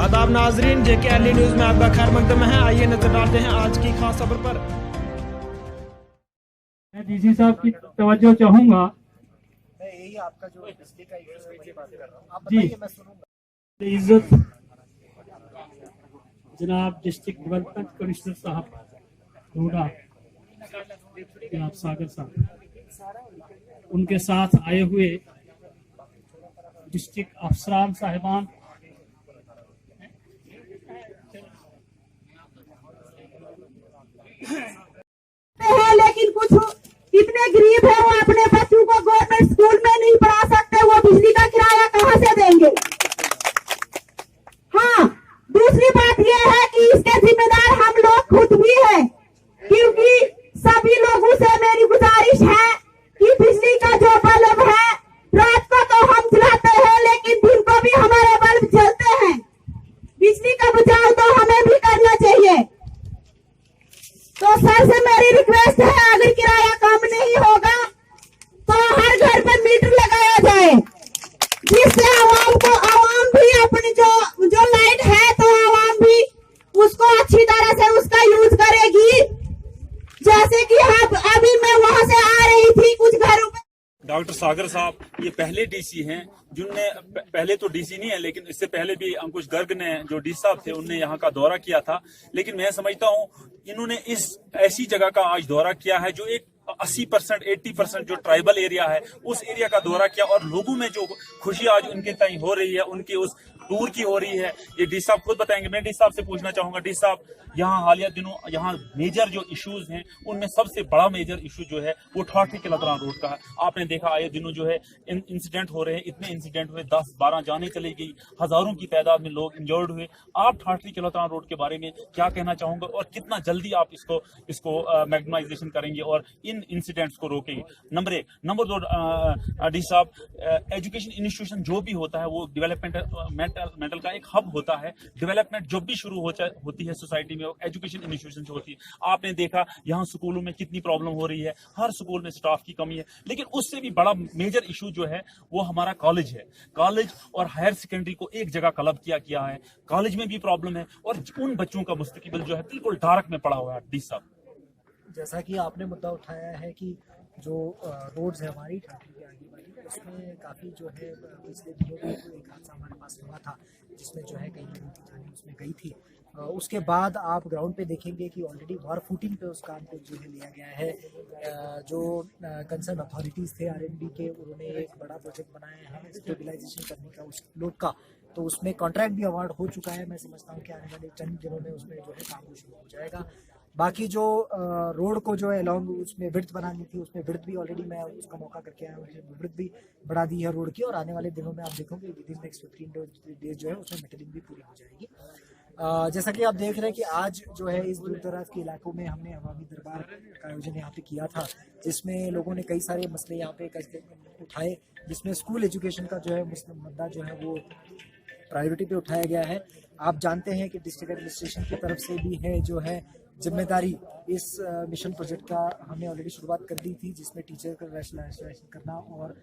आदाब नाजरीन, JKLE news में आपका खैर मकदम है। आइए नजर डालते हैं आज की खास खबर पर। मैं डीसी साहब की तवज्जो चाहूंगा। मैं यही आपका जो बिजली का इशू है वही बात कर रहा हूँ, आप जी। बताइए, मैं सुनूंगा। इज्जत जनाब डिस्ट्रिक्ट डेवलपमेंट कमिश्नर साहब होगा जनाब सागर साहब, उनके साथ आए हुए डिस्ट्रिक्ट अफसरान साहिबान, है लेकिन कुछ इतने गरीब है वो अपने बच्चों को गवर्नमेंट स्कूल में नहीं पढ़ा सकते, वो बिजली का किराया कहाँ से देंगे। हाँ, दूसरी बात ये है कि इसके जिम्मेदार हम लोग खुद भी हैं, क्योंकि सभी लोगों से मेरी गुजारिश है कि बिजली का जो बल्ब है रात को तो हम जलाते हैं लेकिन दिन को भी हमारे बल्ब जलते हैं। बिजली का बचाव तो हमें भी करना चाहिए। तो सर से मेरी रिक्वेस्ट है, अगर किराया कम नहीं होगा तो हर घर पे मीटर लगाया जाए, जिससे आवाम भी अपनी जो लाइट है तो आवाम भी उसको अच्छी तरह से उसका यूज करेगी। जैसे कि अभी मैं वहां से आ रही थी, कुछ घरों पे डॉक्टर सागर साहब ये पहले डीसी हैं जिनने, पहले तो डीसी नहीं है लेकिन इससे पहले भी अंकुश गर्ग ने जो डीसी साहब थे उनने यहाँ का दौरा किया था। लेकिन मैं समझता हूँ इन्होंने इस ऐसी जगह का आज दौरा किया है जो एक 80% 80% जो ट्राइबल एरिया है उस एरिया का दौरा किया, और लोगों में जो खुशी आज उनके ताई हो रही है, उनकी उस टूर की हो रही है, ये डी साहब खुद बताएंगे। मैं डी साहब से पूछना चाहूंगा, डी साहब यहाँ हालिया दिनों यहाँ मेजर जो इश्यूज हैं उनमें सबसे बड़ा मेजर इशू जो है वो ठाठरी के लदरान रोड का है। आपने देखा आए दिनों जो है इंसिडेंट हो रहे हैं, इतने इंसिडेंट हुए, 10-12 जाने चली गई, हजारों की तादाद में लोग इंजर्ड हुए। आप ठाठरी के लदरान रोड के बारे में क्या कहना चाहोगे और कितना जल्दी आप इसको मैग्नाइजेशन करेंगे और इन इंसिडेंट्स को रोकेंगे? नंबर 1। नंबर 2, डी साहब, एजुकेशन इंस्टीट्यूशन जो भी होता है वो डेवलपमेंट मेंटल का एक हब होता है। डेवलपमेंट जब भी शुरू होती है सोसाइटी में, एजुकेशन इंस्टीट्यूशन से होती है। आपने देखा यहाँ स्कूलों में कितनी प्रॉब्लम हो रही है, हर स्कूल में स्टाफ की कमी है। लेकिन उससे भी बड़ा मेजर इशू जो है वो हमारा कॉलेज है। कॉलेज और हायर सेकेंडरी को एक जगह क्लब किया गया है, कॉलेज में भी प्रॉब्लम है और उन बच्चों का मुस्तकबिल जो है बिल्कुल डार्क में पड़ा हुआ है। डी साहब, जैसा कि आपने मुद्दा उठाया है कि जो रोड्स है हमारी ठाठरी के आगे वाली, उसमें काफ़ी जो है पिछले दिनों में एक हादसा हमारे पास हुआ था जिसमें जो है कई लोगों की जान उसमें गई थी। उसके बाद आप ग्राउंड पे देखेंगे कि ऑलरेडी वार फुटिंग पे उस काम को जो है लिया गया है। जो कंसर्न अथॉरिटीज़ थे RNB के, उन्होंने एक बड़ा प्रोजेक्ट बनाया है स्टेबलाइजेशन करने का उस लोड का, तो उसमें कॉन्ट्रैक्ट भी अवार्ड हो चुका है। मैं समझता हूँ कि आने वाले चंद दिनों में उसमें जो है काम शुरू हो जाएगा। बाकी जो रोड को जो है लॉन्ग उसमें विड्थ बनानी थी, उसमें विड्थ भी ऑलरेडी मैं उसका मौका करके आया हूँ, विड्थ भी बढ़ा दी है रोड की, और आने वाले दिनों में आप देखोगे विद इन नेक्स्ट 15 डेज जो है उसमें मेटलिंग भी पूरी हो जाएगी। जैसा कि आप देख रहे हैं कि आज जो है इस दूर दराज के इलाकों में हमने अवामी दरबार का आयोजन यहाँ पे किया था, जिसमें लोगों ने कई सारे मसले यहाँ पे उठाए, जिसमें स्कूल एजुकेशन का जो है मुद्दा जो है वो प्रायोरिटी पे उठाया गया है। आप जानते हैं कि डिस्ट्रिक्ट एडमिनिस्ट्रेशन की तरफ से भी है जो है जिम्मेदारी इस मिशन प्रोजेक्ट का हमने ऑलरेडी शुरुआत कर दी थी, जिसमें टीचर का रैशनलाइजेशन करना और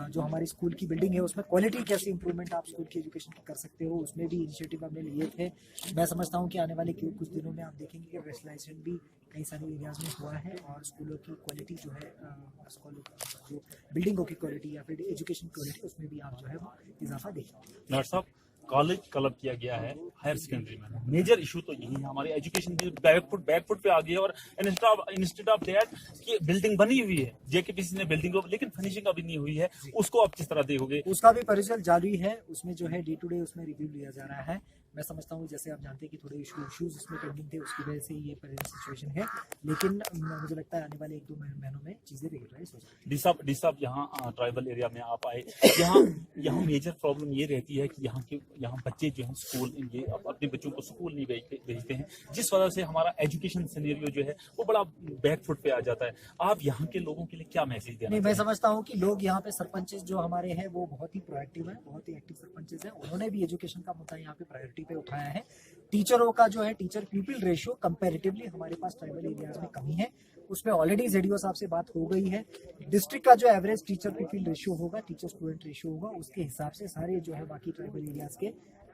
जो हमारी स्कूल की बिल्डिंग है उसमें क्वालिटी कैसे इंप्रूवमेंट आप स्कूल की एजुकेशन की कर सकते हो, उसमें भी इनिशिएटिव हमने लिए थे। मैं समझता हूँ कि आने वाले कुछ दिनों में आप देखेंगे कि रैशनलाइजेशन भी कई सारे एरियाज में हुआ है और स्कूलों की क्वालिटी जो है जो बिल्डिंगों की क्वालिटी या फिर एजुकेशन क्वालिटी उसमें भी आप जो है वो इजाफा देखेंगे। डॉक्टर साहब, कॉलेज क्लब किया गया है हायर सेकेंडरी में, मेजर इशू तो यही है, हमारी एजुकेशन भी बैकफुट पे आ गई है। और इंस्टेड ऑफ दैट कि बिल्डिंग बनी हुई है, JKPC ने बिल्डिंग, लेकिन फिनिशिंग अभी नहीं हुई है, उसको आप किस तरह देखोगे? उसका भी परिचय जारी है, उसमें जो है डे टू डे उसमें रिव्यू लिया जा रहा है। मैं समझता हूँ जैसे आप जानते हैं कि थोड़े इश्यूज इसमें पेंडिंग थे, उसकी वजह से ये सिचुएशन है, लेकिन मुझे लगता है आने वाले 1-2 महीनों में चीजें रेगुलराइज हो जाएंगी। डी साहब यहाँ ट्राइबल एरिया में आप आए, यहाँ मेजर प्रॉब्लम ये रहती है कि यहाँ बच्चे जो हैं स्कूल ये अपने बच्चों को स्कूल नहीं भेजते हैं, जिस वजह से हमारा एजुकेशन सिनेरियो जो है वो बड़ा बैकफुट पे आ जाता है। आप यहाँ के लोगों के लिए क्या मैसेज देना? नहीं, मैं समझता हूँ कि लोग यहाँ पे सरपंचेस जो हमारे हैं वो बहुत ही प्रोएक्टिव है, बहुत ही एक्टिव सरपंचेस हैं, उन्होंने भी एजुकेशन का मुद्दा यहाँ पे प्रायोरिटी पे उठाया है। टीचरों का जो है टीचर पीपल रेशियो कंपैरेटिवली हमारे पास ट्राइबल एरियाज में कमी है, उसमें ऑलरेडी ZDO साहब से बात हो गई है। डिस्ट्रिक्ट का जो एवरेज टीचर पीपल रेशियो होगा, टीचर स्टूडेंट रेशियो होगा, उसके हिसाब से सारे जो है बाकी ट्राइबल एरियाज के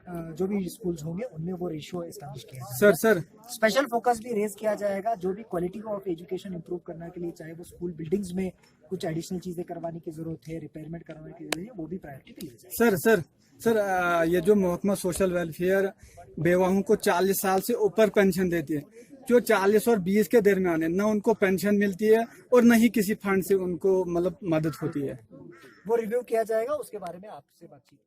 जो भी स्कूल्स होंगे उनमें वो रेशियो एस्टैब्लिश किया जाएगा। सर स्पेशल फोकस भी रेज किया जाएगा, जो भी क्वालिटी ऑफ एजुकेशन इंप्रूव करने के लिए, चाहे वो स्कूल बिल्डिंग्स में कुछ एडिशनल चीजें करवाने की जरूरत है, रिपेयरमेंट करवाने की जरूरत है, वो भी प्रायोरिटी दी जाएगी। सर ये जो महकमा सोशल वेलफेयर बेवाओं को 40 साल से ऊपर पेंशन देती है, जो 40 और 20 के दरमियान है, न उनको पेंशन मिलती है और न ही किसी फंड से उनको मतलब मदद होती है। वो रिव्यू किया जाएगा, उसके बारे में आपसे बातचीत